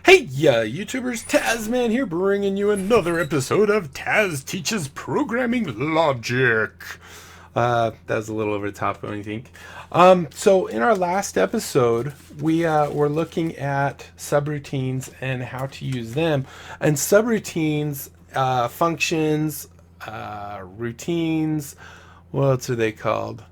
Hey, YouTubers, Tazman here, bringing you another episode of Taz Teaches Programming Logic. That was a little over the top, don't you think? So in our last episode, we were looking at subroutines and how to use them. And subroutines, functions, routines, what else are they called?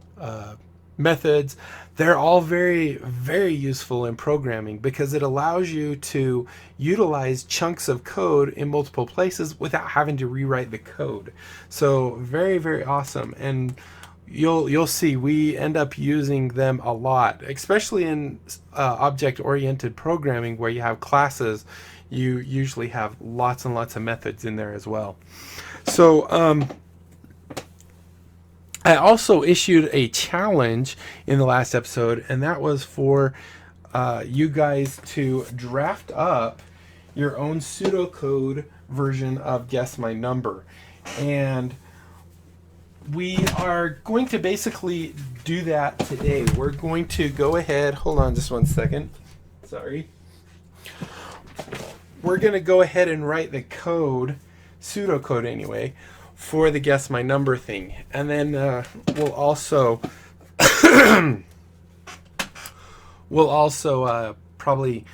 Methods. They're all very, very useful in programming because it allows you to utilize chunks of code in multiple places without having to rewrite the code. So very, very awesome. And you'll see we end up using them a lot, especially in object-oriented programming where you have classes. You usually have lots and lots of methods in there as well. So I also issued a challenge in the last episode, and that was for you guys to draft up your own pseudocode version of Guess My Number. And we are going to basically do that today. We're going to go ahead, hold on just one second. Sorry. We're going to go ahead and write the code, pseudocode anyway, for the Guess My Number thing. And then we'll also probably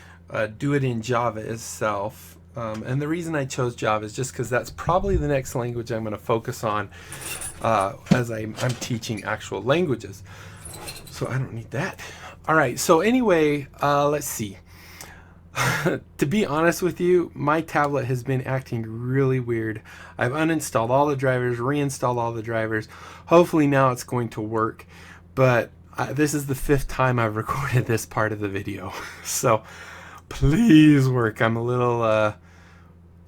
do it in Java itself. And the reason I chose Java is just because that's probably the next language I'm going to focus on as I'm teaching actual languages. So I don't need that. All right, so anyway, let's see. To be honest with you, my tablet has been acting really weird. I've uninstalled all the drivers, reinstalled all the drivers. Hopefully now it's going to work. But this is the 5th time I've recorded this part of the video. So please work. I'm a little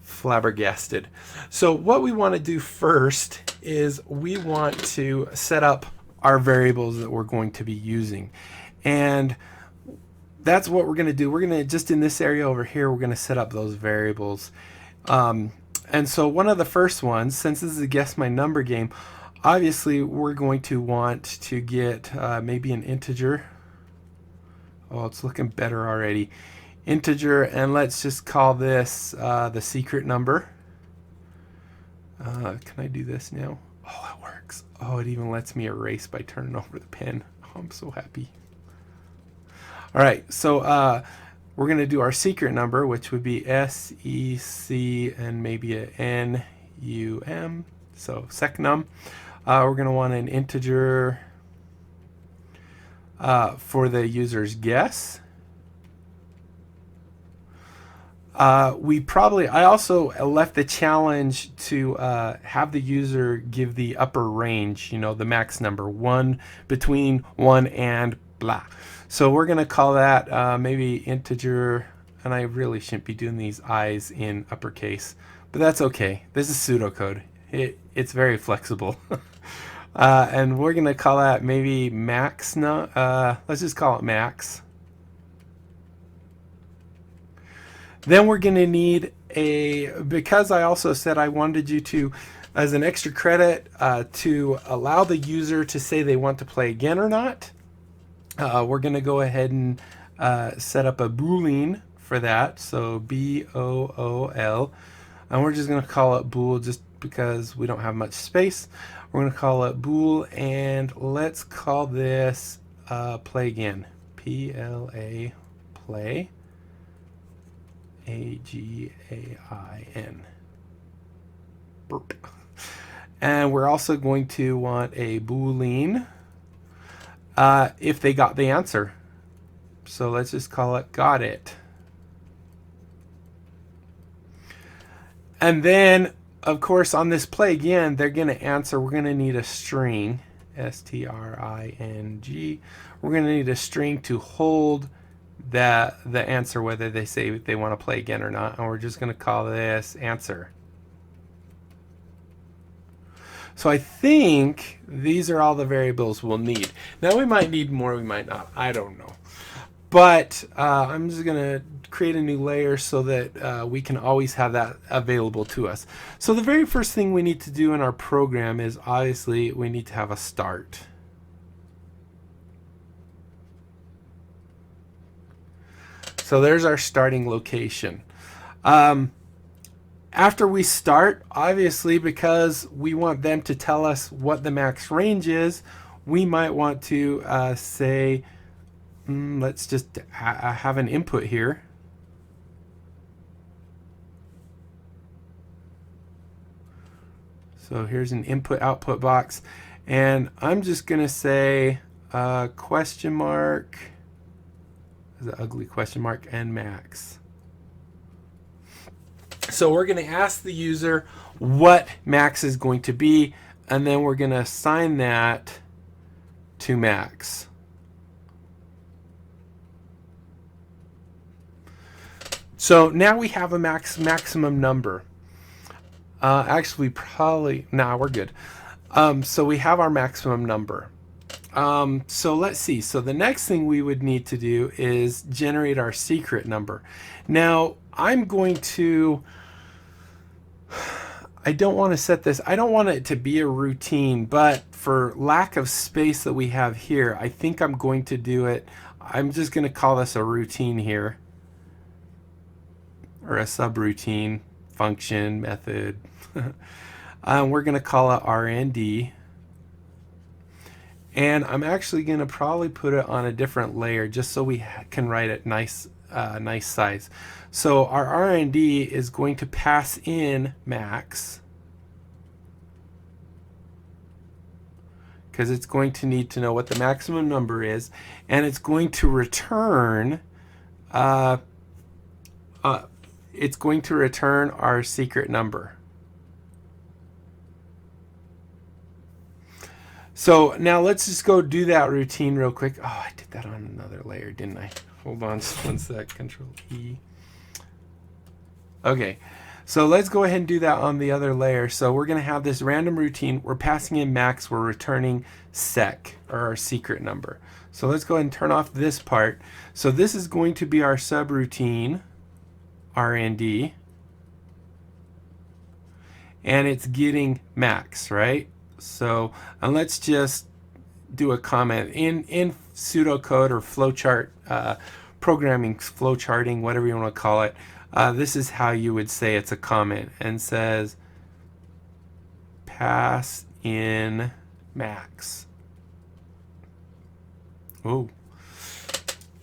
flabbergasted. So what we want to do first is we want to set up our variables that we're going to be using. And that's what we're going to do. We're going to, just in this area over here, we're going to set up those variables. And so one of the first ones, since this is a Guess My Number game, obviously we're going to want to get maybe an integer. Oh, it's looking better already. Integer, and let's just call this the secret number. Can I do this now? Oh, that works. Oh, it even lets me erase by turning over the pen. Oh, I'm so happy. All right, so we're going to do our secret number, which would be SEC and maybe a NUM, so secnum. We're going to want an integer for the user's guess. I also left the challenge to have the user give the upper range, the max number, between 1 and blah. So we're going to call that maybe integer, and I really shouldn't be doing these i's in uppercase, but that's okay. This is pseudocode. It's very flexible. And we're going to call that maybe max. Let's just call it max. Then we're going to need because I also said I wanted you to, as an extra credit, to allow the user to say they want to play again or not. We're going to go ahead and set up a boolean for that. So BOOL. And we're just going to call it bool just because we don't have much space. We're going to call it bool, and let's call this play again. PLA, play. AGAIN. Burp. And we're also going to want a boolean if they got the answer. So let's just call it got it. And then, of course, on this play again, they're going to answer. We're going to need a string, string. We're going to need a string to hold the answer, whether they say they want to play again or not, and we're just going to call this answer. So I think these are all the variables we'll need. Now we might need more, we might not, I don't know. But I'm just going to create a new layer so that we can always have that available to us. So the very first thing we need to do in our program is obviously we need to have a start. So there's our starting location. After we start, obviously, because we want them to tell us what the max range is, we might want to say, let's just have an input here. So here's an input-output box, and I'm just going to say question mark, the ugly question mark, and max. So we're going to ask the user what max is going to be, and then we're going to assign that to max. So now we have a maximum number. Actually, probably, nah, we're good. So we have our maximum number. So let's see. So the next thing we would need to do is generate our secret number. Now, I'm going to, I don't want to set this, I don't want it to be a routine, but for lack of space that we have here, I think I'm going to do it. I'm just going to call this a routine here, or a subroutine, function, method. We're going to call it RND. And I'm actually going to probably put it on a different layer just so we can write it nice size. So our RND is going to pass in max, because it's going to need to know what the maximum number is, and it's going to return our secret number. So now let's just go do that routine real quick. Oh, I did that on another layer, didn't I? Hold on just one sec, Control E. Okay, so let's go ahead and do that on the other layer. So we're gonna have this random routine. We're passing in max, we're returning sec, or our secret number. So let's go ahead and turn off this part. So this is going to be our subroutine, RND, and it's getting max, right? So, and let's just do a comment in pseudocode or flowchart, programming, flowcharting, whatever you want to call it. This is how you would say it's a comment, and says pass in max. Oh,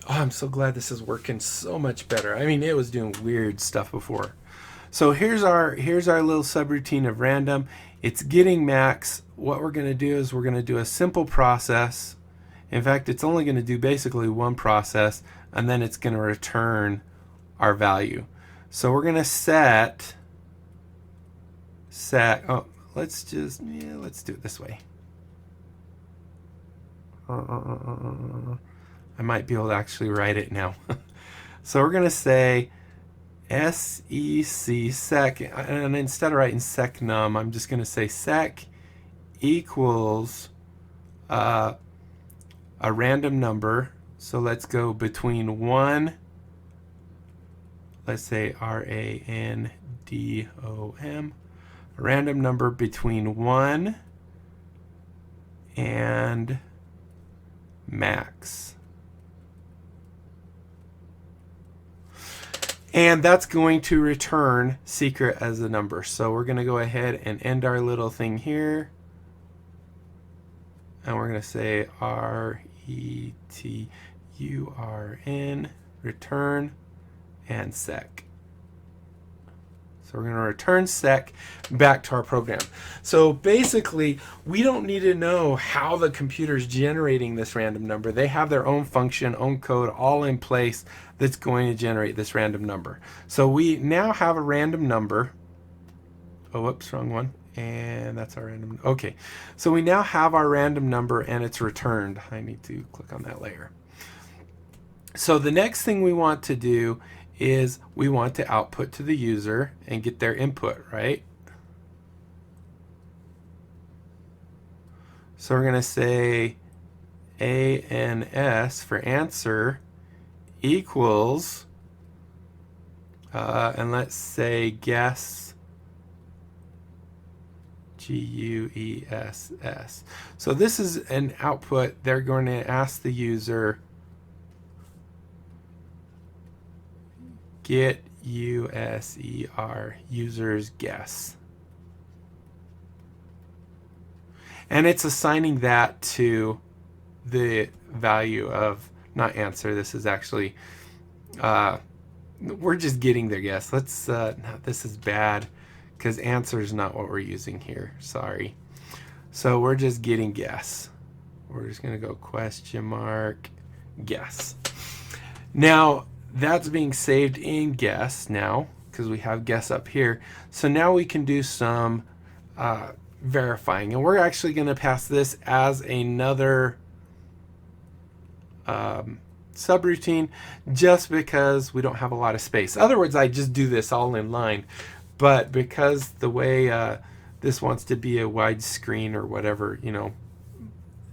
I'm so glad this is working so much better. I mean, it was doing weird stuff before. So here's our little subroutine of random. It's getting max. What we're going to do is we're going to do a simple process. In fact, it's only going to do basically one process, and then it's going to return our value. So we're going to set, oh, let's do it this way. I might be able to actually write it now. So we're going to say sec, and instead of writing sec num, I'm just going to say sec equals a random number. So let's go between 1, let's say random, a random number between 1 and max. And that's going to return secret as a number. So we're going to go ahead and end our little thing here. And we're going to say return, return, and sec. So we're going to return sec back to our program. So basically, we don't need to know how the computer's generating this random number. They have their own function, own code, all in place that's going to generate this random number. So we now have a random number. Oh, whoops, wrong one. And that's our random. Okay, so we now have our random number and it's returned. I need to click on that layer. So the next thing we want to do is we want to output to the user and get their input, right? So we're going to say ANS for answer equals, and let's say guess, GUESS. So this is an output. They're going to ask the user get user, user's guess. And it's assigning that to the value of, not answer, this is actually, we're just getting their guess. Let's, no, this is bad because answer is not what we're using here. Sorry. So we're just getting guess. We're just going to go question mark guess. Now that's being saved in guess now because we have guess up here. So now we can do some verifying, and we're actually going to pass this as another subroutine just because we don't have a lot of space. In other words, I just do this all in line, but because the way this wants to be a wide screen or whatever, you know,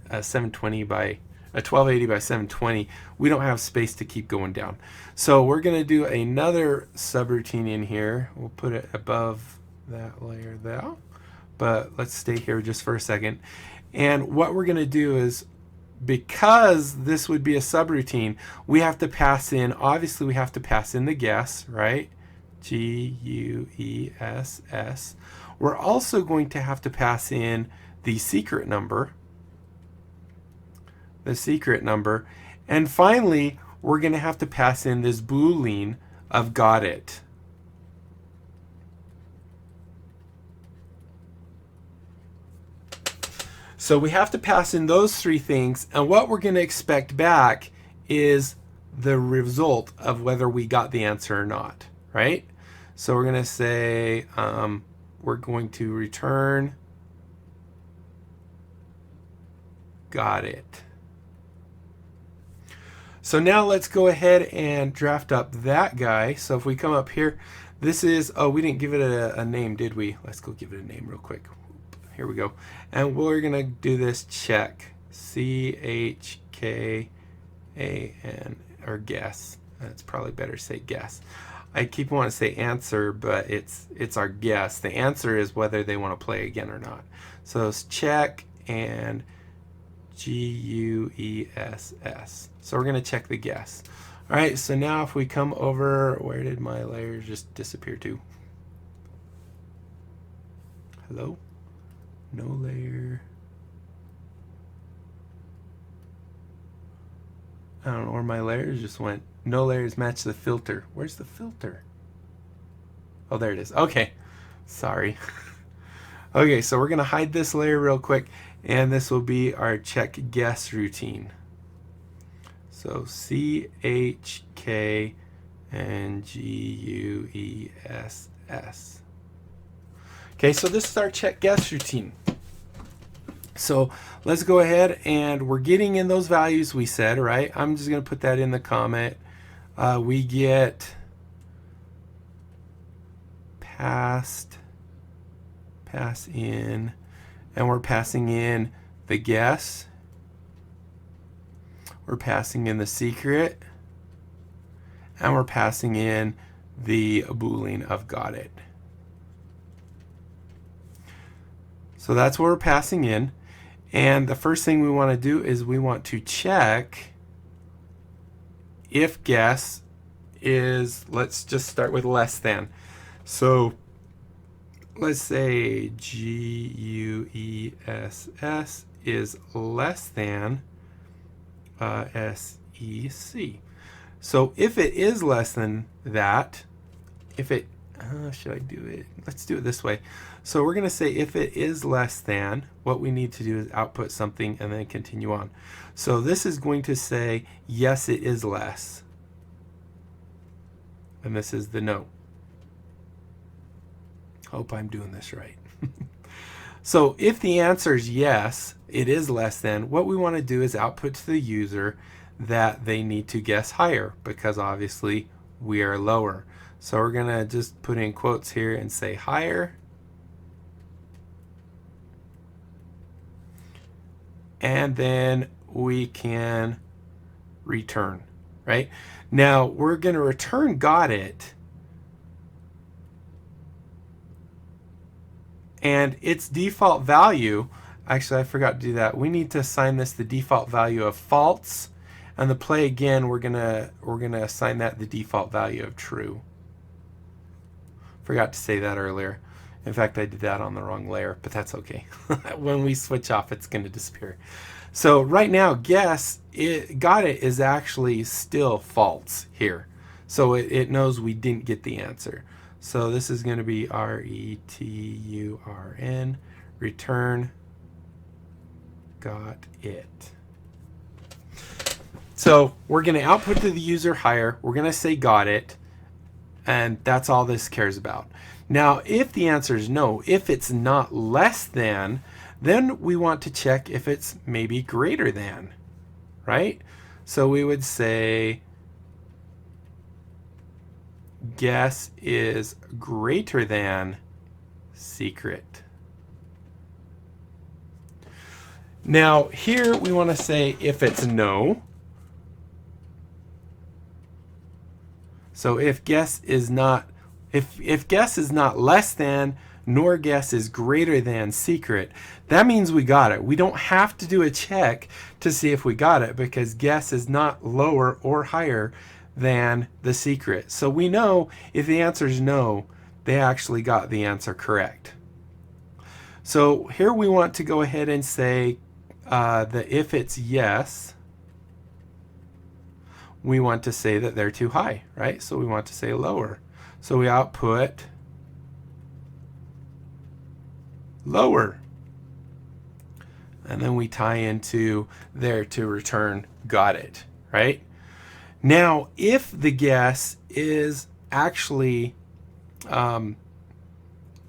a 720 by a 1280 by 720, we don't have space to keep going down. So we're going to do another subroutine in here. We'll put it above that layer there, but let's stay here just for a second. And what we're going to do is, because this would be a subroutine, we have to pass in, obviously we have to pass in the guess, right? GUESS. We're also going to have to pass in the secret number. And finally, we're going to have to pass in this Boolean of got it. So we have to pass in those three things, and what we're going to expect back is the result of whether we got the answer or not, right? So we're going to say we're going to return got it. So now let's go ahead and draft up that guy. So if we come up here, this is, oh, we didn't give it a name, did we? Let's go give it a name real quick. Here we go. And we're going to do this check. C-H-K-A-N, or guess. It's probably better to say guess. I keep wanting to say answer, but it's our guess. The answer is whether they want to play again or not. So it's check and G-U-E-S-S. So we're going to check the guess. All right, so now if we come over, where did my layer just disappear to? Hello? No layer. I don't know where my layers just went. No layers match the filter. Where's the filter? Oh, there it is. Okay. Sorry. Okay, so we're going to hide this layer real quick, and this will be our check guess routine. So C-H-K and G-U-E-S-S. Okay, so this is our check guess routine. So let's go ahead, and we're getting in those values we said, right? I'm just going to put that in the comment. We get pass in, and we're passing in the guess. We're passing in the secret, and we're passing in the Boolean of got it. So that's what we're passing in. And the first thing we want to do is we want to check if guess is, let's just start with less than. So let's say G-U-E-S-S is less than S-E-C. So if it is less than that, if it, should I do it? Let's do it this way. So we're going to say if it is less than, what we need to do is output something and then continue on. So this is going to say, yes, it is less. And this is the no. Hope I'm doing this right. So if the answer is yes, it is less than, what we want to do is output to the user that they need to guess higher, because obviously we are lower. So we're going to just put in quotes here and say higher. And then we can return, right? Now we're going to return got it. And its default value, actually I forgot to do that. We need to assign this the default value of false. And the play again, we're gonna assign that the default value of true. Forgot to say that earlier. In fact, I did that on the wrong layer, but that's okay. When we switch off, it's going to disappear. So right now, guess got it is actually still false here. So it knows we didn't get the answer. So this is going to be return, return got it. So we're going to output to the user higher. We're going to say got it. And that's all this cares about. Now, if the answer is no, if it's not less than, then we want to check if it's maybe greater than, right? So we would say guess is greater than secret. Now, here we want to say if it's no. So if guess is not, if guess is not less than, nor guess is greater than secret, that means we got it. We don't have to do a check to see if we got it because guess is not lower or higher than the secret. So we know if the answer is no, they actually got the answer correct. So here we want to go ahead and say that if it's yes, we want to say that they're too high, right? So we want to say lower. So we output lower. And then we tie into there to return got it, right? Now, if the guess is actually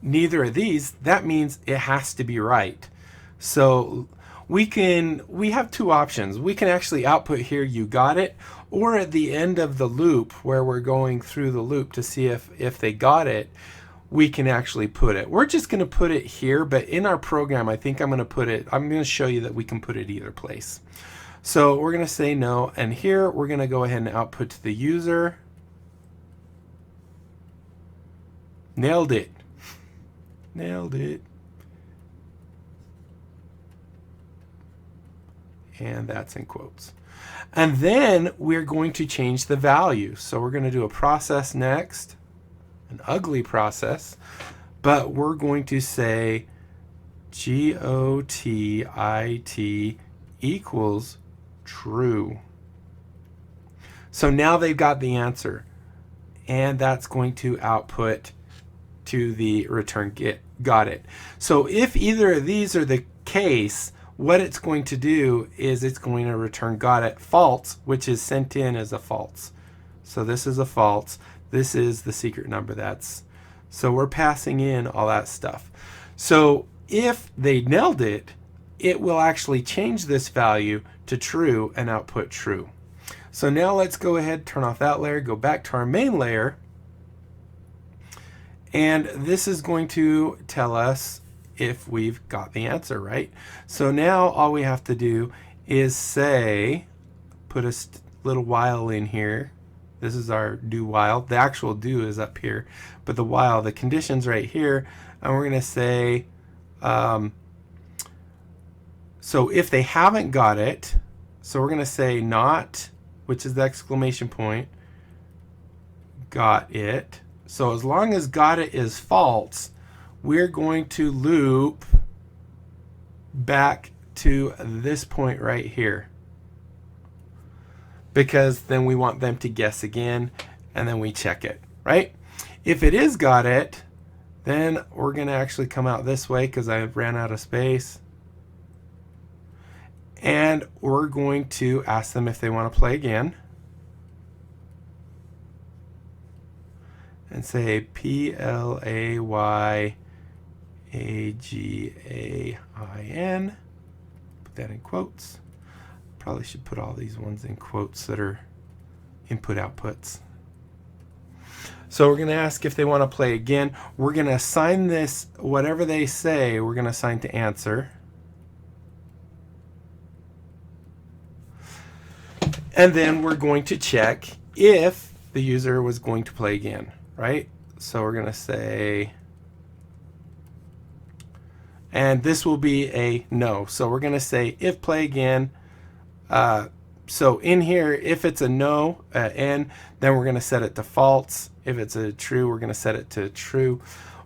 neither of these, that means it has to be right. So we have two options. We can actually output here you got it, or at the end of the loop where we're going through the loop to see if they got it, we can actually put it. We're just going to put it here, but in our program I think I'm going to show you that we can put it either place. So we're going to say no, and here we're going to go ahead and output to the user. Nailed it. Nailed it. And that's in quotes. And then we're going to change the value. So we're going to do a process next, an ugly process, but we're going to say GOTIT equals true. So now they've got the answer, and that's going to output to the return got it. So if either of these are the case, what it's going to do is it's going to return got it false, which is sent in as a false. So this is a false. This is the secret number. So we're passing in all that stuff. So if they nailed it, it will actually change this value to true and output true. So now let's go ahead, turn off that layer, go back to our main layer. And this is going to tell us if we've got the answer, right? So now all we have to do is say, put a little while in here. This is our do while. The actual do is up here, but the while, the condition's right here. And we're going to say, so if they haven't got it, so we're going to say not, which is the exclamation point, got it. So as long as got it is false, we're going to loop back to this point right here, because then we want them to guess again, and then we check it, right? If it is got it, then we're going to actually come out this way because I ran out of space, and we're going to ask them if they want to play again. And say PLAYAGAIN. Put that in quotes. Probably should put all these ones in quotes that are input outputs. So we're going to ask if they want to play again. We're going to assign this, whatever they say, we're going to assign to answer. And then we're going to check if the user was going to play again, right? So we're going to say, and this will be a no. So we're going to say if play again, So in here, if it's a no, N, then we're going to set it to false. If it's a true, we're going to set it to true.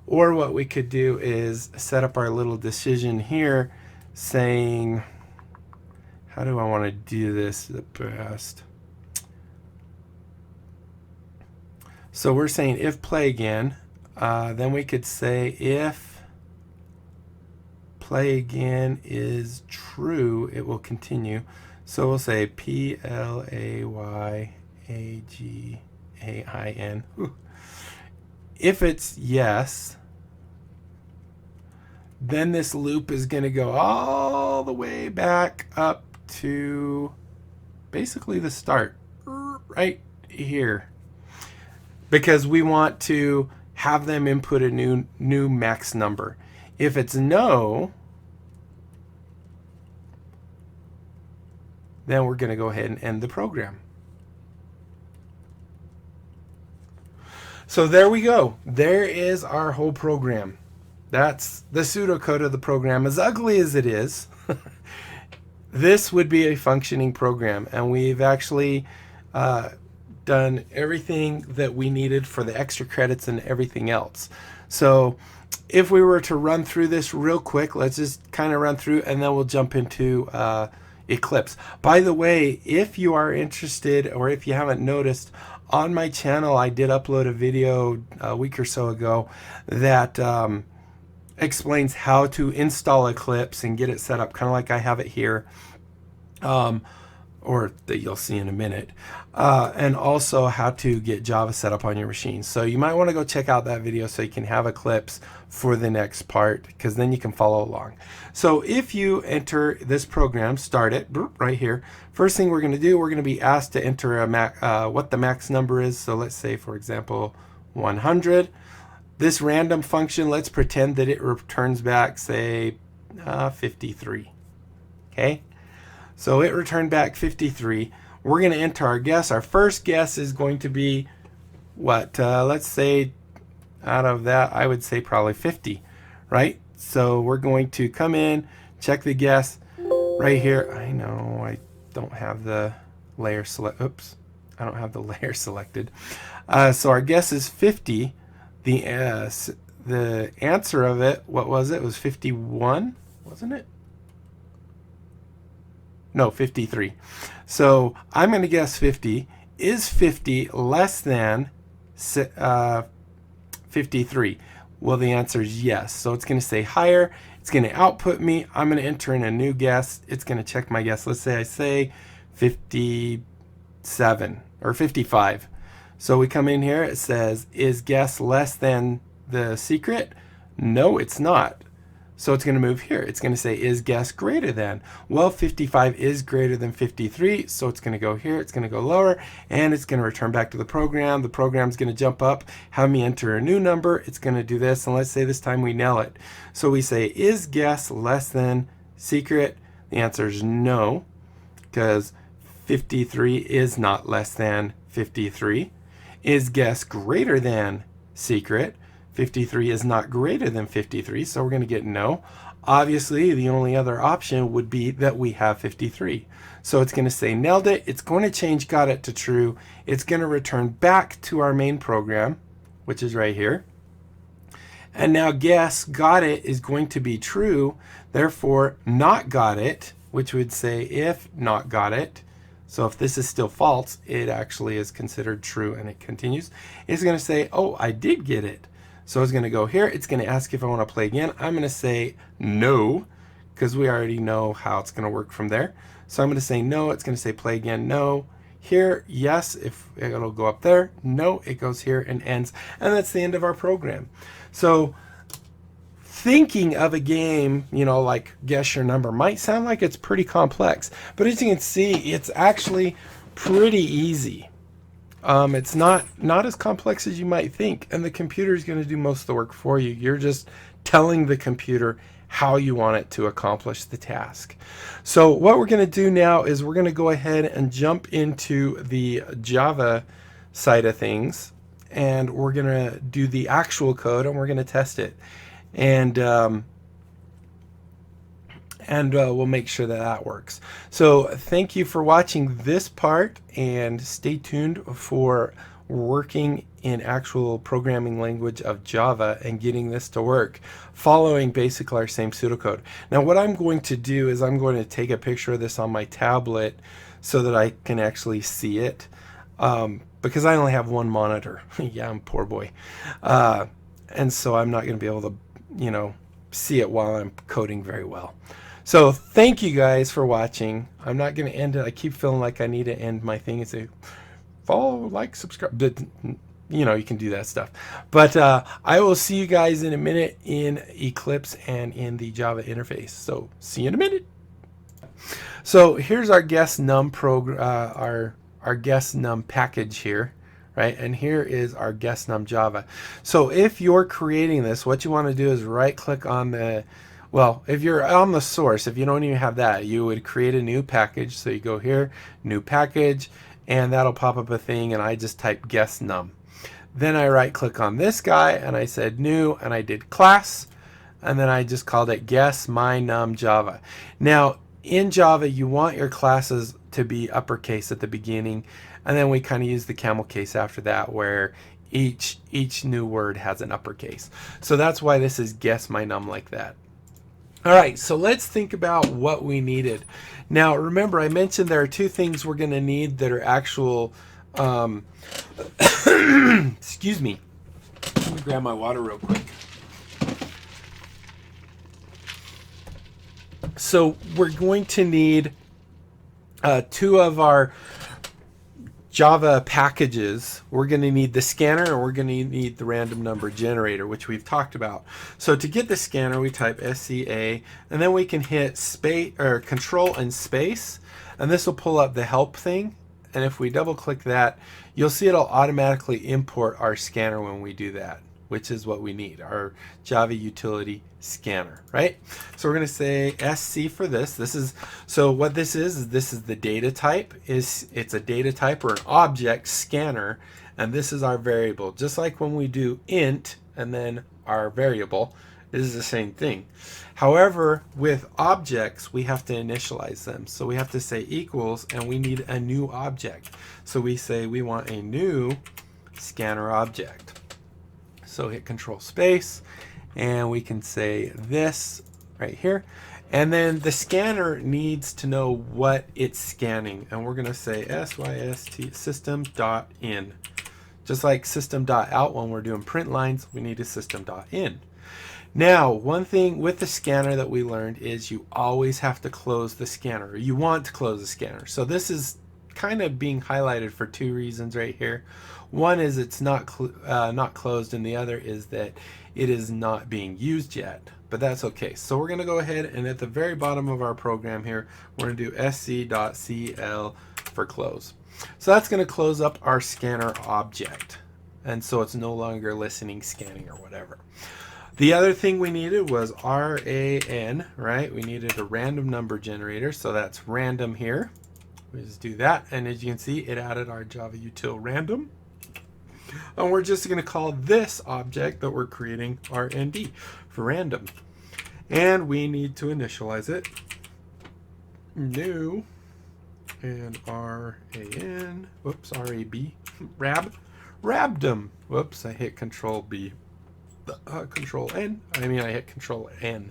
Or what we could do is set up our little decision here saying, how do I want to do this the best? So we're saying if play again, then we could say if play again is true, it will continue. So we'll say PLAYAGAIN. If it's yes, then this loop is going to go all the way back up to basically the start, right here. Because we want to have them input a new max number. If it's no, then we're going to go ahead and end the program. So there we go. There is our whole program. That's the pseudocode of the program. As ugly as it is, this would be a functioning program. And we've actually done everything that we needed for the extra credits and everything else. So if we were to run through this real quick, let's just kind of run through and then we'll jump into Eclipse. By the way, if you are interested or if you haven't noticed, on my channel I did upload a video a week or so ago that explains how to install Eclipse and get it set up kind of like I have it here, or that you'll see in a minute, and also how to get Java set up on your machine. So you might want to go check out that video so you can have Eclipse for the next part, because then you can follow along. So if you enter this program, start it right here, first thing we're going to do, we're going to be asked to enter a what the max number is. So let's say, for example, 100. This random function, let's pretend that it returns back, say, 53. Okay, so it returned back 53. We're going to enter our guess. Our first guess is going to be what? Let's say out of that, I would say probably 50, right? So we're going to come in, check the guess right here. I know I don't have the layer select. Oops, I don't have the layer selected. So our guess is 50. The answer of it, what was it? It was 51, wasn't it? No, 53. So I'm going to guess 50. Is 50 less than 53? Well, the answer is yes. So it's going to say higher. It's going to output me. I'm going to enter in a new guess. It's going to check my guess. Let's say I say 57 or 55. So we come in here, it says, is guess less than the secret? No, it's not. So it's going to move here. It's going to say, is guess greater than? Well, 55 is greater than 53, so it's going to go here, it's going to go lower, and it's going to return back to the program. The program's going to jump up, have me enter a new number. It's going to do this, and let's say this time we nail it. So we say, is guess less than secret? The answer is no, because 53 is not less than 53. Is guess greater than secret? 53 is not greater than 53, so we're going to get no. Obviously, the only other option would be that we have 53. So it's going to say nailed it. It's going to change got it to true. It's going to return back to our main program, which is right here. And now guess got it is going to be true. Therefore, not got it, which would say if not got it. So if this is still false, it actually is considered true, and it continues. It's going to say, oh, I did get it. So it's going to go here. It's going to ask if I want to play again. I'm going to say no, because we already know how it's going to work from there. So I'm going to say no. It's going to say play again. No. Here, yes, if it'll go up there. No, it goes here and ends. And that's the end of our program. So thinking of a game, you know, like guess your number might sound like it's pretty complex, but as you can see, it's actually pretty easy. It's not as complex as you might think, and the computer is going to do most of the work for you. You're just telling the computer how you want it to accomplish the task. So what we're going to do now is we're going to go ahead and jump into the Java side of things, and we're going to do the actual code, and we're going to test it. And and we'll make sure that that works. So thank you for watching this part, and stay tuned for working in actual programming language of Java and getting this to work, following basically our same pseudocode. Now what I'm going to do is I'm going to take a picture of this on my tablet so that I can actually see it, because I only have one monitor. Yeah, I'm poor boy. And so I'm not going to be able to, you know, see it while I'm coding very well. So thank you guys for watching. I'm not going to end it. I keep feeling like I need to end my thing and say follow, like, subscribe. But, you know, you can do that stuff. But I will see you guys in a minute in Eclipse and in the Java interface. So see you in a minute. So here's our guest num our guest num package here. Right, and here is our guest num Java. So if you're creating this, what you want to do is right click on the, well, if you're on the source, if you don't even have that, you would create a new package. So you go here, new package, and that'll pop up a thing, and I just type guest num. Then I right click on this guy and I said new, and I did class, and then I just called it guest my num Java. Now in Java you want your classes to be uppercase at the beginning, and then we kind of use the camel case after that, where each new word has an uppercase. So that's why this is guess my num like that. All right, so let's think about what we needed. Now remember, I mentioned there are two things we're going to need that are actual excuse me, let me grab my water real quick. So we're going to need two of our Java packages. We're going to need the scanner, and we're going to need the random number generator, which we've talked about. So to get the scanner, we type SCA, and then we can hit space or control and space, and this will pull up the help thing. And if we double click that, you'll see it'll automatically import our scanner when we do that, which is what we need, our Java utility scanner, right? So we're going to say SC for this. This is, so what this is this is the data type. It's a data type or an object scanner, and this is our variable. Just like when we do int and then our variable, this is the same thing. However, with objects, we have to initialize them. So we have to say equals, and we need a new object. So we say we want a new scanner object. So hit control space, and we can say this right here. And then the scanner needs to know what it's scanning. And we're going to say syst system.in. Just like system.out when we're doing print lines, we need a system.in. Now, one thing with the scanner that we learned is you always have to close the scanner. Or you want to close the scanner. So this is kind of being highlighted for two reasons right here. One is it's not closed, and the other is that it is not being used yet. But that's okay. So we're going to go ahead, and at the very bottom of our program here, we're going to do sc.cl for close. So that's going to close up our scanner object, and so it's no longer listening, scanning, or whatever. The other thing we needed was RAN, right? We needed a random number generator, so that's random here. We just do that, and as you can see, it added our Java util random. And we're just going to call this object that we're creating RND for random. And we need to initialize it. New and RAN, whoops, RAB, rabdom. Whoops, I hit control B. Control N. I hit control N.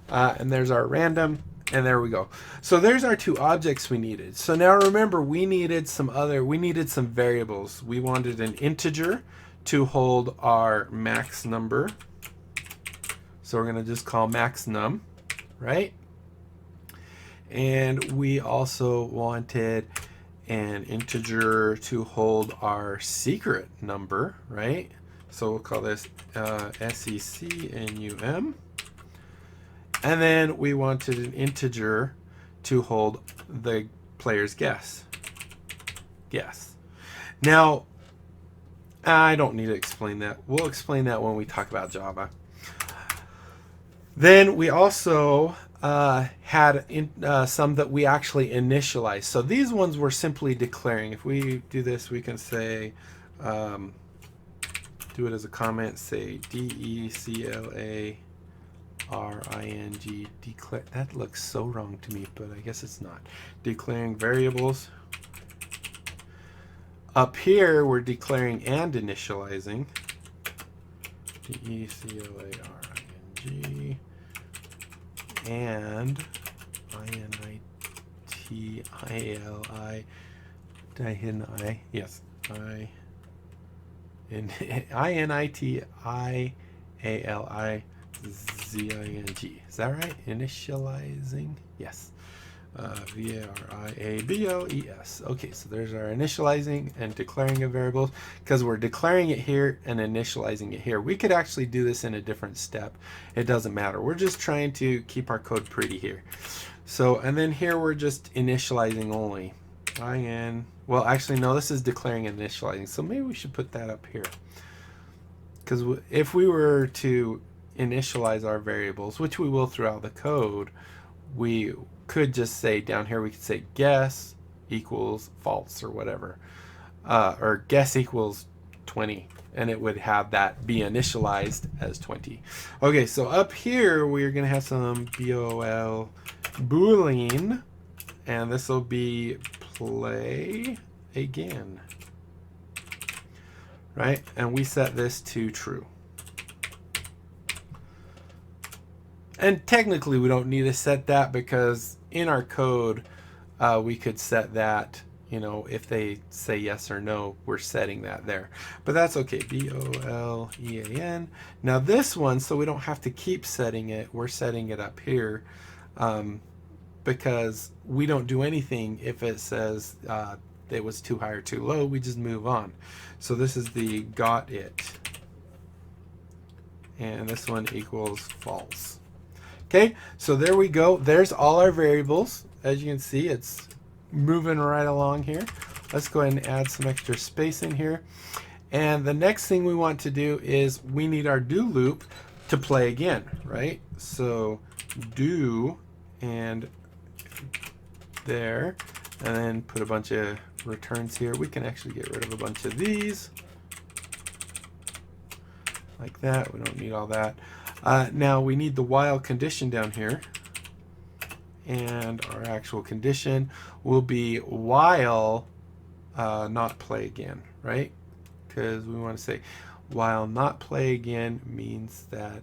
And there's our random. And there we go. So there's our two objects we needed. So now remember, we needed some variables. We wanted an integer to hold our max number. So we're going to just call max num, right? And we also wanted an integer to hold our secret number, right? So we'll call this SECNUM. And then we wanted an integer to hold the player's guess. Now, I don't need to explain that. We'll explain that when we talk about Java. Then we also had some that we actually initialized. So these ones were simply declaring. If we do this, we can say, do it as a comment, say DECLA declare. That looks so wrong to me, but I guess it's not. Declaring variables. Up here, we're declaring and initializing. declaring and initili. Did I hit an I? Yes. Initializing. Is that right? Initializing? Yes. variables. Okay, so there's our initializing and declaring of variables, because we're declaring it here and initializing it here. We could actually do this in a different step. It doesn't matter. We're just trying to keep our code pretty here. So, and then here we're just initializing only. Well, actually, no, this is declaring and initializing. So maybe we should put that up here. Because if we were to initialize our variables, which we will throughout the code, we could just say down here, we could say guess equals false or whatever, or guess equals 20, and it would have that be initialized as 20. Okay, so up here we're going to have some boolean, and this will be play again, right? And we set this to true. And technically we don't need to set that, because in our code we could set that, you know, if they say yes or no, we're setting that there. But that's okay. boolean. Now this one, so we don't have to keep setting it, we're setting it up here, because we don't do anything if it says it was too high or too low. We just move on. So this is the got it, and this one equals false. Okay, so there we go. There's all our variables. As you can see, it's moving right along here. Let's go ahead and add some extra space in here. And the next thing we want to do is we need our do loop to play again, right? So do, and there, and then put a bunch of returns here. We can actually get rid of a bunch of these like that. We don't need all that. Now we need the while condition down here, and our actual condition will be while not play again, right? Because we want to say while not play again means that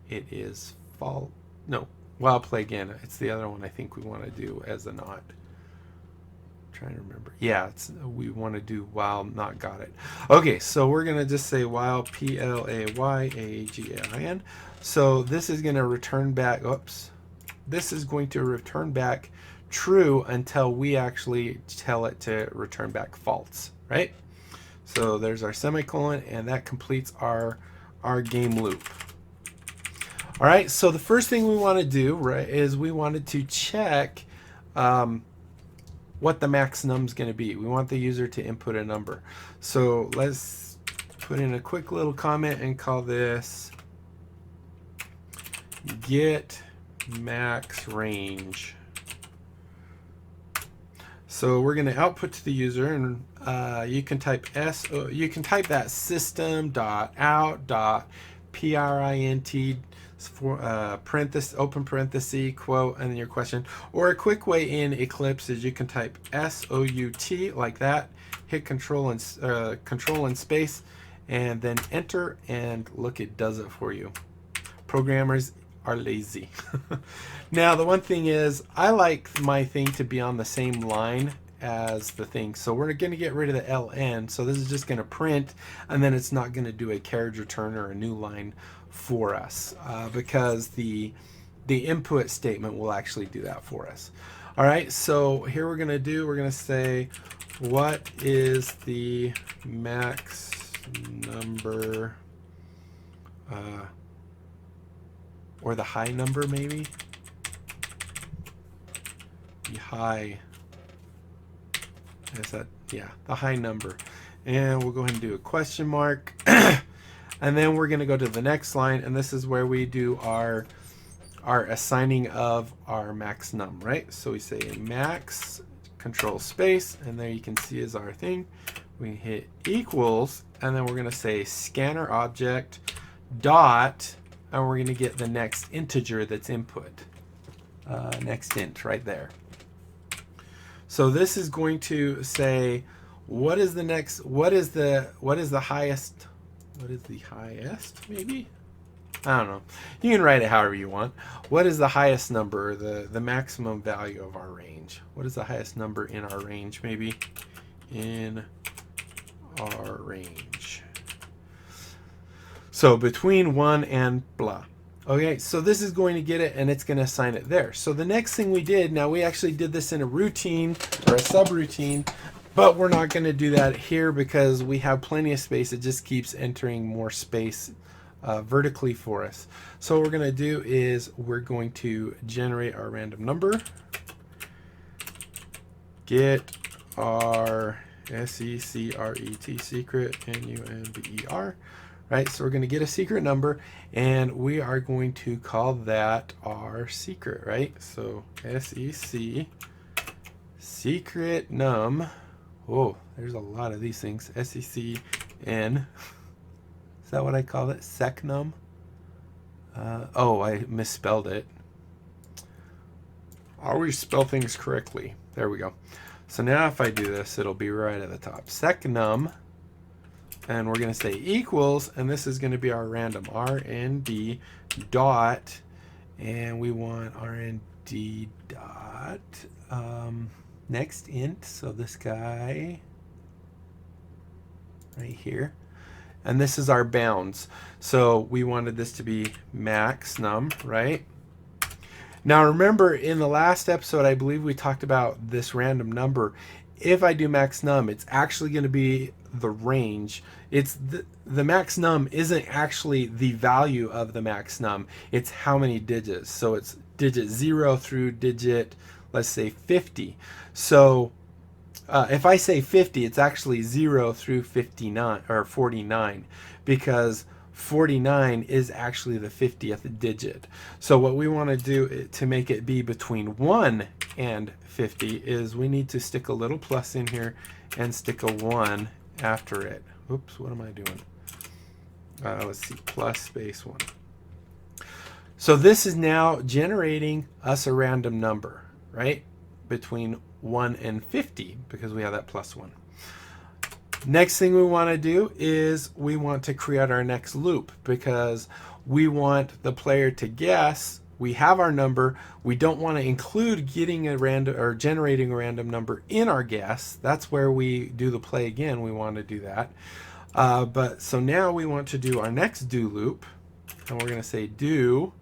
it is false. No, while play again, it's the other one I think we want to do as a not. Trying to remember. Yeah, we want to do while not got it. Okay, so we're going to just say while PLAYAGAIN. So this is going to return back, oops. This is going to return back true until we actually tell it to return back false, right? So there's our semicolon, and that completes our game loop. All right, so the first thing we want to do, right, is we wanted to check what the max num is going to be. We want the user to input a number. So let's put in a quick little comment and call this get max range. So we're going to output to the user, and you can type you can type that system.out.print for open parenthesis, quote, and then your question. Or a quick way in Eclipse is you can type SOUT like that, hit control and space, and then enter, and look, it does it for you. Programmers are lazy. Now the one thing is, I like my thing to be on the same line as the thing, so we're going to get rid of the ln. So this is just going to print, and then it's not going to do a carriage return or a new line for us, because the input statement will actually do that for us. All right, so here we're going to say what is the max number, or the high number, maybe the high, is that, yeah, the high number. And we'll go ahead and do a question mark. And then we're going to go to the next line, and this is where we do our assigning of our max num, right? So we say max, control space, and there you can see is our thing. We hit equals, and then we're going to say scanner object dot and we're going to get the next integer that's input. Next int right there. So this is going to say, what is the highest, what is the highest, maybe? I don't know. You can write it however you want. What is the highest number, the maximum value of our range? What is the highest number in our range, maybe? In our range. So between 1 and blah. Okay, so this is going to get it, and it's going to assign it there. So the next thing we did, now we actually did this in a routine or a subroutine, but we're not going to do that here because we have plenty of space. It just keeps entering more space vertically for us. So what we're going to do is we're going to generate our random number, get our secret, secret, number, right? So we're going to get a secret number, and we are going to call that our secret, right? So secret num. Whoa, there's a lot of these things. secn. Is that what I call it? Secnum? Oh, I misspelled it. Always spell things correctly. There we go. So now if I do this, it'll be right at the top. Secnum, and we're going to say equals, and this is going to be our random, rnd dot, and we want rnd dot, next int, so this guy right here. And this is our bounds. So we wanted this to be max num, right? Now remember, in the last episode, I believe we talked about this random number. If I do max num, it's actually going to be the range. It's the max num isn't actually the value of the max num. It's how many digits. So it's digit 0 through digit, let's say 50. So if I say 50, it's actually 0 through 59 or 49, because 49 is actually the 50th digit. So what we want to do to make it be between 1 and 50 is we need to stick a little plus in here and stick a 1 after it. Oops, what am I doing? Let's see, plus space 1. So this is now generating us a random number, right? Between 1 and 50, because we have that plus 1. Next thing we want to do is we want to create our next loop, because we want the player to guess. We have our number. We don't want to include getting a random or generating a random number in our guess. That's where we do the play again. We want to do that. But so now we want to do our next do loop, and we're going to say do,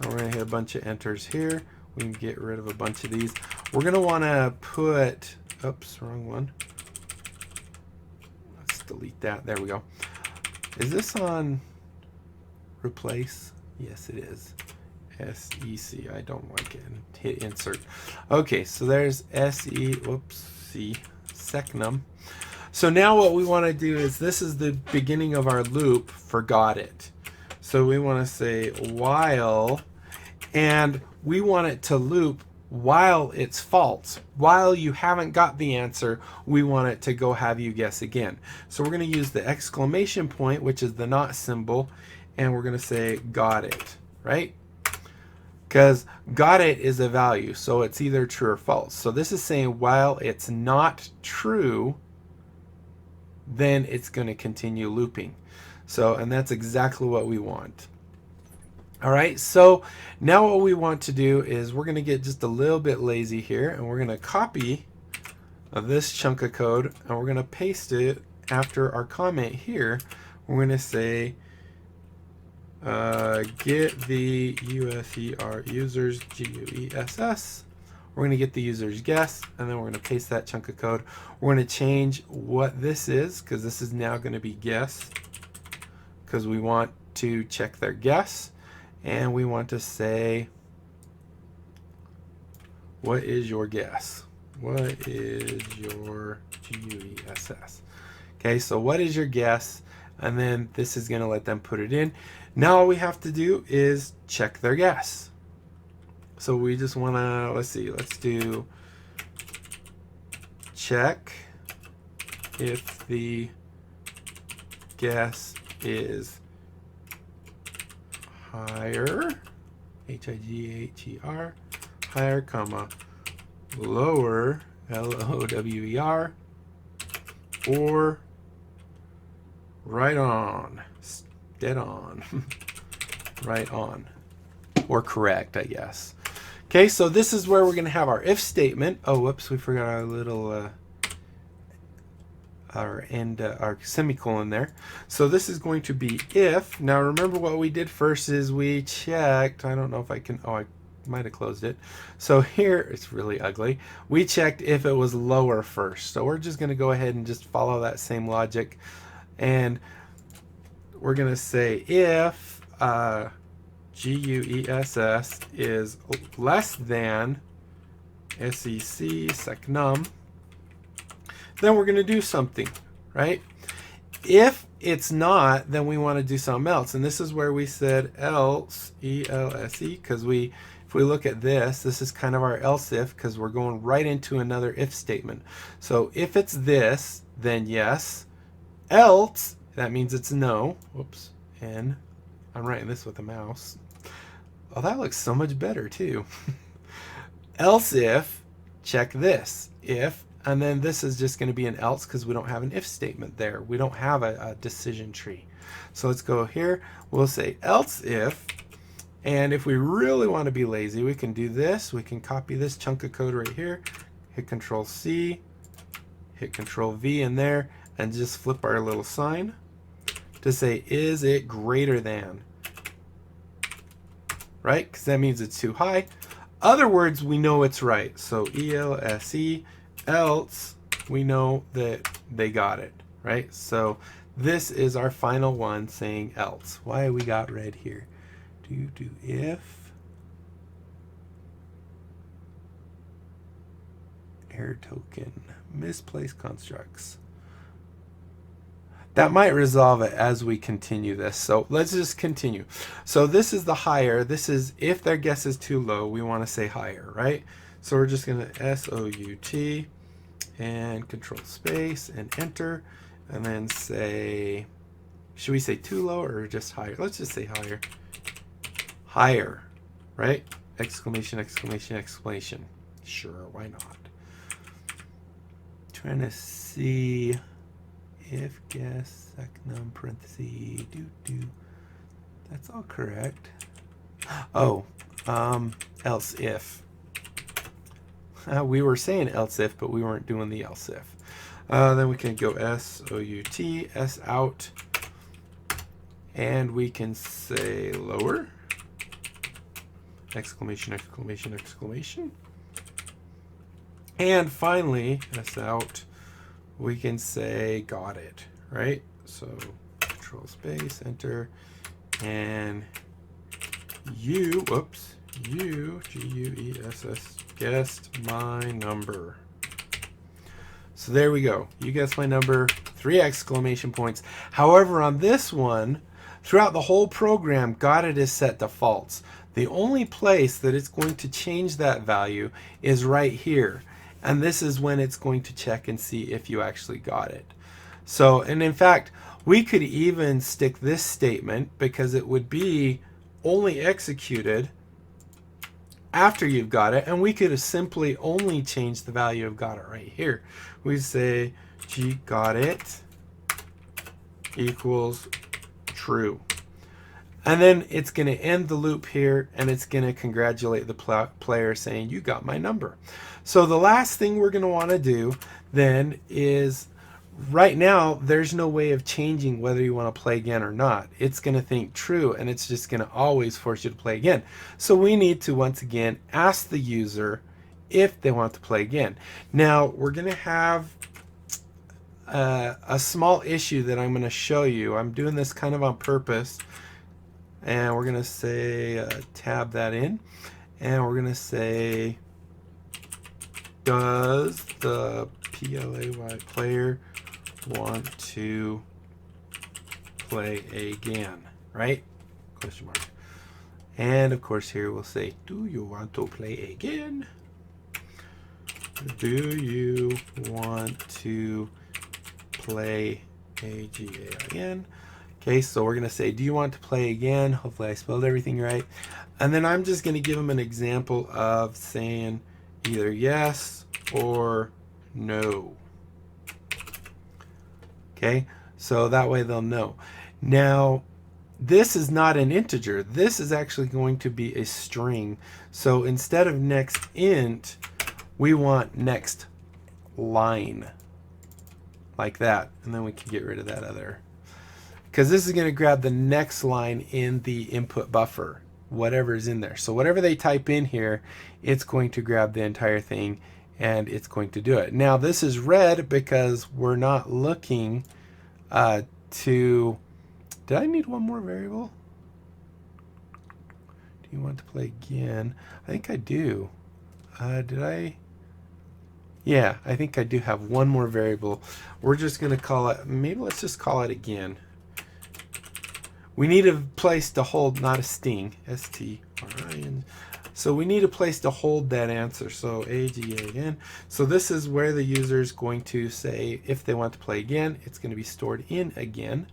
and we're going to hit a bunch of enters here. We can get rid of a bunch of these. We're going to want to put, oops, wrong one. Let's delete that. There we go. Is this on replace? Yes, it is. SEC. I don't like it. Hit insert. Okay, so there's secnum. So now what we want to do is, this is the beginning of our loop for got it. So we want to say while, and we want it to loop while it's false. While you haven't got the answer, we want it to go have you guess again. So we're going to use the exclamation point, which is the not symbol, and we're going to say got it, right? Because got it is a value, so it's either true or false. So this is saying while it's not true, then it's going to continue looping. So, and that's exactly what we want. All right, so now what we want to do is we're going to get just a little bit lazy here, and we're going to copy this chunk of code, and we're going to paste it after our comment here. We're going to say get the users GUESS. We're going to get the user's guess, and then we're going to paste that chunk of code. We're going to change what this is, because this is now going to be guess, because we want to check their guess. And we want to say, what is your guess? What is your GUESS? Okay, so what is your guess? And then this is going to let them put it in. Now all we have to do is check their guess. So we just want to, let's see, let's do check if the guess is higher, H-I-G-H-E-R, higher, comma, lower, L-O-W-E-R, or right on, dead on, right on, or correct, I guess. Okay, so this is where we're going to have our if statement. Oh, whoops, we forgot our little our semicolon there. So this is going to be if. Now remember what we did first is we checked. I don't know if I can. Oh, I might have closed it. So here it's really ugly. We checked if it was lower first. So we're just going to go ahead and just follow that same logic, and we're going to say if GUESS is less than SEC secnum, then we're going to do something, right? If it's not, then we want to do something else. And this is where we said else, E-L-S-E, because if we look at this is kind of our else if, because we're going right into another if statement. So if it's this, then yes. Else, that means it's no. Whoops. And I'm writing this with a mouse. Oh, that looks so much better too. Else if, check this. If, and then this is just going to be an else because we don't have an if statement there. We don't have a decision tree. So let's go here. We'll say else if, and if we really want to be lazy, we can do this. We can copy this chunk of code right here, hit Control C, hit Control V in there, and just flip our little sign to say, is it greater than? Right? Because that means it's too high. Other words, we know it's right. So E-L-S-E, else, we know that they got it, right? So this is our final one saying else. Why we got red here? Do if error token, misplaced constructs. That might resolve it as we continue this. So let's just continue. So this is the higher. This is if their guess is too low, we want to say higher, right? So we're just going to S-O-U-T and Control Space and enter, and then say, should we say too low or just higher? Let's just say higher. Higher, right? Exclamation, exclamation, exclamation. Sure, why not? Trying to see if guess secnum parenthesis do. That's all correct. Oh, else if. We were saying else if, but we weren't doing the else if. Then we can go S-O-U-T, S out, and we can say lower. Exclamation, exclamation, exclamation. And finally, S out, we can say got it, right? So Control Space, enter, and you, whoops, you, G-U-E-S-S, guessed my number. So there we go. You guessed my number, 3 exclamation points. However, on this one, throughout the whole program, got it is set to false. The only place that it's going to change that value is right here. And this is when it's going to check and see if you actually got it. So, and in fact, we could even stick this statement because it would be only executed after you've got it, and we could have simply only changed the value of got it right here. We say G got it equals true. And then it's going to end the loop here, and it's going to congratulate the player saying, you got my number. So the last thing we're going to want to do then is, right now, there's no way of changing whether you want to play again or not. It's going to think true, and it's just going to always force you to play again. So we need to, once again, ask the user if they want to play again. Now, we're going to have a small issue that I'm going to show you. I'm doing this kind of on purpose. And we're going to say, tab that in, and we're going to say, does the PLAY player want to play again, right? Question mark. And of course here we'll say, do you want to play again? Do you want to play again? Okay, so we're going to say, do you want to play again? Hopefully I spelled everything right. And then I'm just going to give them an example of saying either yes or no. Okay, so that way they'll know. Now, this is not an integer. This is actually going to be a string. So instead of next int, we want next line, like that. And then we can get rid of that other. Because this is going to grab the next line in the input buffer, whatever is in there. So whatever they type in here, it's going to grab the entire thing and it's going to do it. Now this is red because we're not looking to... Did I need one more variable? Do you want to play again? I think I do. Did I? Yeah, I think I do have one more variable. We're just going to call it, maybe let's just call it again. We need a place to hold, not a sting, S-T-R-I-N. So we need a place to hold that answer. So A-G-A-N. So this is where the user is going to say if they want to play again, it's going to be stored in again.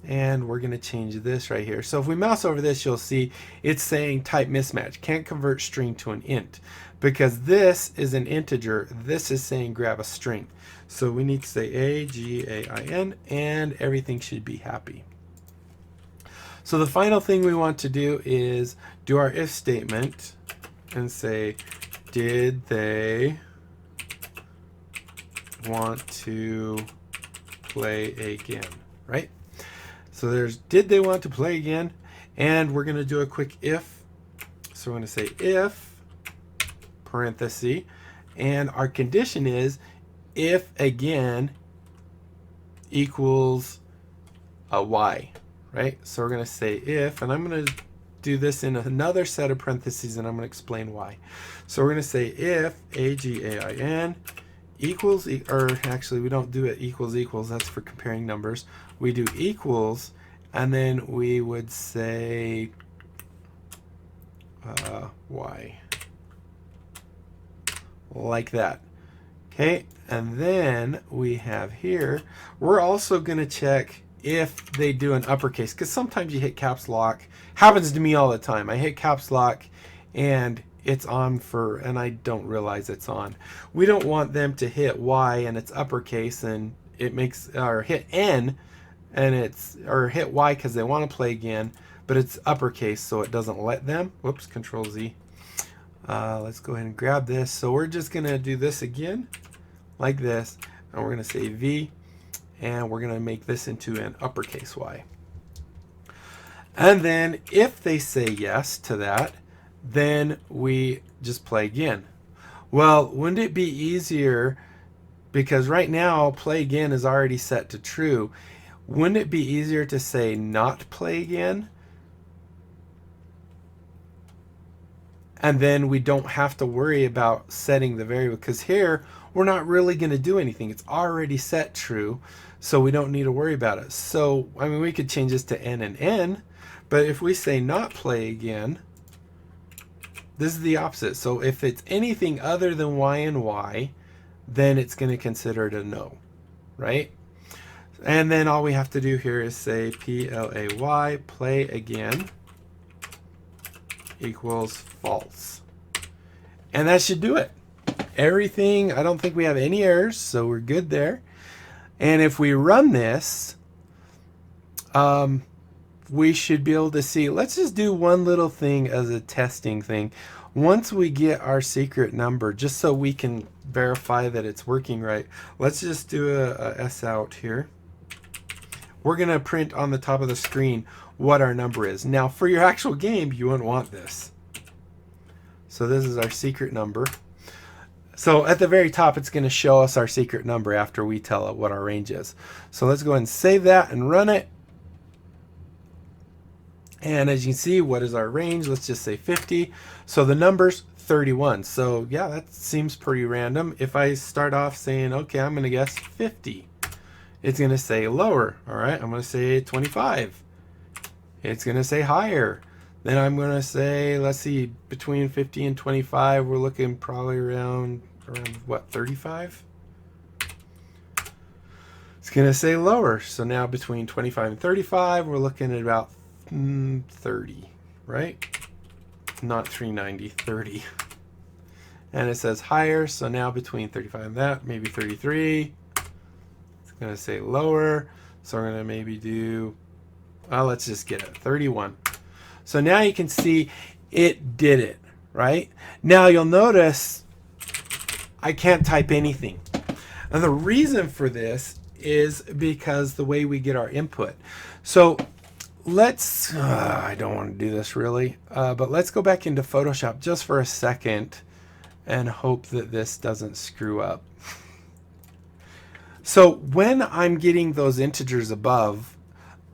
And we're going to change this right here. So if we mouse over this, you'll see it's saying type mismatch. Can't convert string to an int. Because this is an integer, this is saying grab a string. So we need to say A-G-A-I-N, and everything should be happy. So the final thing we want to do is do our if statement and say, did they want to play again, right? So there's, did they want to play again? And we're going to do a quick if. So we're going to say if, parenthesis, and our condition is if again equals a y, right? So we're going to say if, and I'm going to do this in another set of parentheses, and I'm going to explain why. So we're going to say if A-G-A-I-N equals, or actually we don't do it equals, that's for comparing numbers. We do equals, and then we would say y, like that. Okay, and then we have here, we're also going to check if they do an uppercase, because sometimes you hit caps lock. Happens to me all the time. I hit caps lock and it's on and I don't realize it's on. We don't want them to hit Y and it's uppercase and it makes, or hit N and it's, or hit Y because they want to play again, but it's uppercase so it doesn't let them. Whoops, Control Z. Let's go ahead and grab this. So we're just going to do this again like this, and we're going to say V, and we're going to make this into an uppercase Y. And then if they say yes to that, then we just play again. Well, wouldn't it be easier, because right now play again is already set to true, wouldn't it be easier to say not play again? And then we don't have to worry about setting the variable, because here we're not really going to do anything. It's already set true, so we don't need to worry about it. So, I mean, we could change this to N and N, but if we say not play again, this is the opposite. So if it's anything other than Y and Y, then it's going to consider it a no, right? And then all we have to do here is say P-L-A-Y, play again, equals false. And that should do it. Everything, I don't think we have any errors, so we're good there. And if we run this, we should be able to see, let's just do one little thing as a testing thing. Once we get our secret number, just so we can verify that it's working right, let's just do a S out here. We're going to print on the top of the screen what our number is. Now, for your actual game, you wouldn't want this. So this is our secret number. So at the very top, it's going to show us our secret number after we tell it what our range is. So let's go ahead and save that and run it. And as you can see, what is our range? Let's just say 50. So the number's 31. So yeah, that seems pretty random. If I start off saying, okay, I'm going to guess 50, it's going to say lower. All right, I'm going to say 25. It's going to say higher. Then I'm going to say, let's see, between 50 and 25, we're looking probably around what, 35? It's going to say lower. So now between 25 and 35, we're looking at about 30, right? Not 390, 30. And it says higher, so now between 35 and that, maybe 33. It's going to say lower, so we're going to maybe do, well, let's just get it, 31. So now you can see it did it, right? Now you'll notice I can't type anything. And the reason for this is because the way we get our input. So let's, I don't want to do this really, but let's go back into Photoshop just for a second and hope that this doesn't screw up. So when I'm getting those integers above,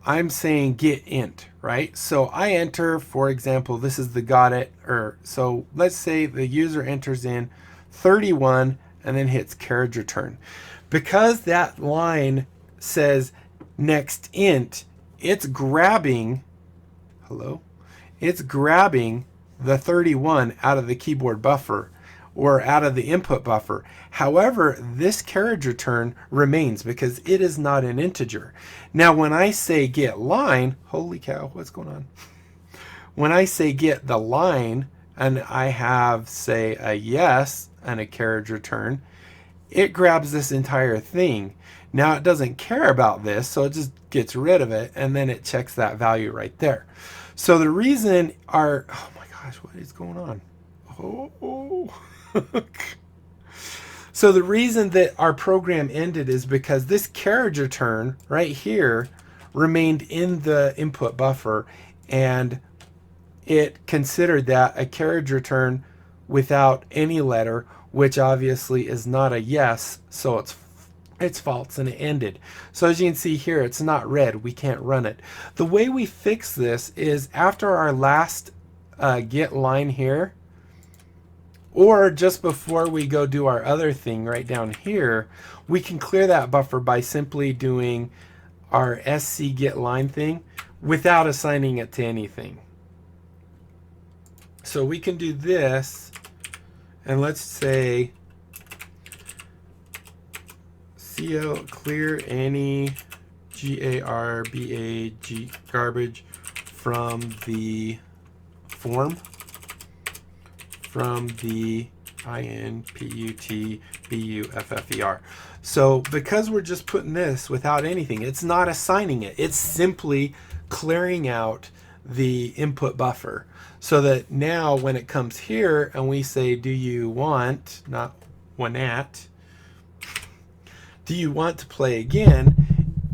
I'm saying get int, right? So I enter, for example, this is the got it, or so let's say the user enters in 31 and then hits carriage return. Because that line says next int, it's grabbing, hello? It's grabbing the 31 out of the keyboard buffer or out of the input buffer. However, this carriage return remains because it is not an integer. Now, when I say get line, holy cow, what's going on? When I say get the line and I have, say, a yes and a carriage return, it grabs this entire thing. Now it doesn't care about this, so it just gets rid of it, and then it checks that value right there. So the reason our, oh my gosh, what is going on? Oh. So the reason that our program ended is because this carriage return right here remained in the input buffer, and it considered that a carriage return without any letter, which obviously is not a yes, so it's false, and it ended. So as you can see here, it's not red. We can't run it. The way we fix this is after our last get line here, or just before we go do our other thing right down here, we can clear that buffer by simply doing our sc get line thing without assigning it to anything. So we can do this, and let's say clear any garbage from the form, from the inputbuffer. So because we're just putting this without anything, it's not assigning it, it's simply clearing out the input buffer, so that now when it comes here and we say do you want, not want, do you want to play again,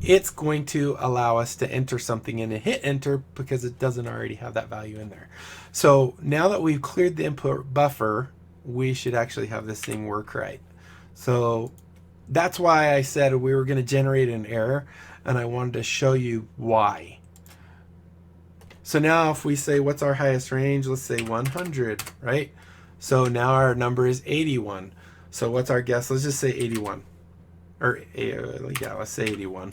it's going to allow us to enter something in and hit enter because it doesn't already have that value in there. So now that we've cleared the input buffer, we should actually have this thing work right. So that's why I said we were going to generate an error, and I wanted to show you why. So now if we say what's our highest range, let's say 100, right? So now our number is 81. So what's our guess? Let's just say 81. Or yeah, let's say 81.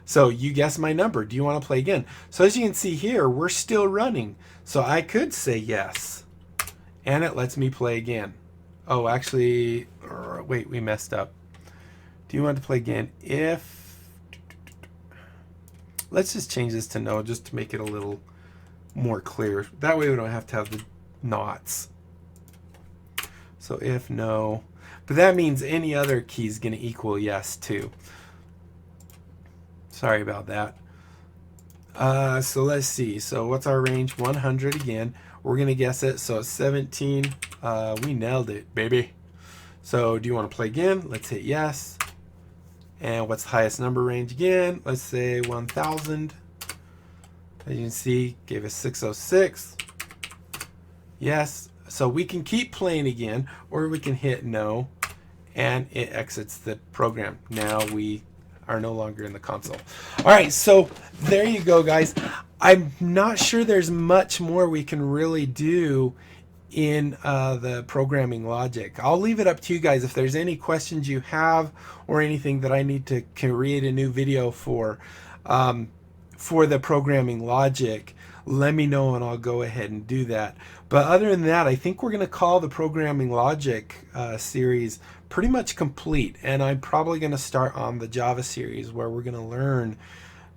So you guess my number. Do you want to play again? So as you can see here, we're still running. So I could say yes, and it lets me play again. Oh, actually, wait, we messed up. Do you want to play again? If, let's just change this to no, just to make it a little more clear. That way we don't have to have the knots. So if no, but that means any other key is going to equal yes too. Sorry about that. So let's see. So what's our range? 100 again. We're going to guess it. So it's 17. We nailed it, baby. So do you want to play again? Let's hit yes. And what's the highest number range again? Let's say 1000. As you can see, gave us 606. Yes. So we can keep playing again, or we can hit no, and it exits the program. Now we are no longer in the console. All right, so there you go, guys. I'm not sure there's much more we can really do in the programming logic. I'll leave it up to you guys. If there's any questions you have or anything that I need to create a new video for the programming logic, let me know and I'll go ahead and do that. But other than that, I think we're going to call the programming logic series pretty much complete. And I'm probably going to start on the Java series where we're going to learn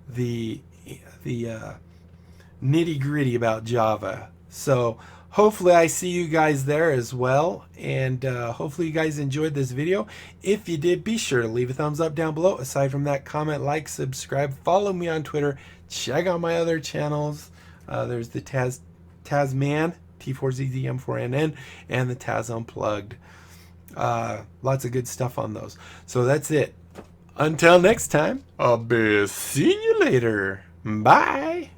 the nitty gritty about Java. So hopefully I see you guys there as well, and hopefully you guys enjoyed this video. If you did, be sure to leave a thumbs up down below. Aside from that, comment, like, subscribe, follow me on Twitter, check out my other channels. There's the Tazman, T4zzM4NN, and the Taz Unplugged. Lots of good stuff on those. So that's it. Until next time, I'll be seeing you later. Bye.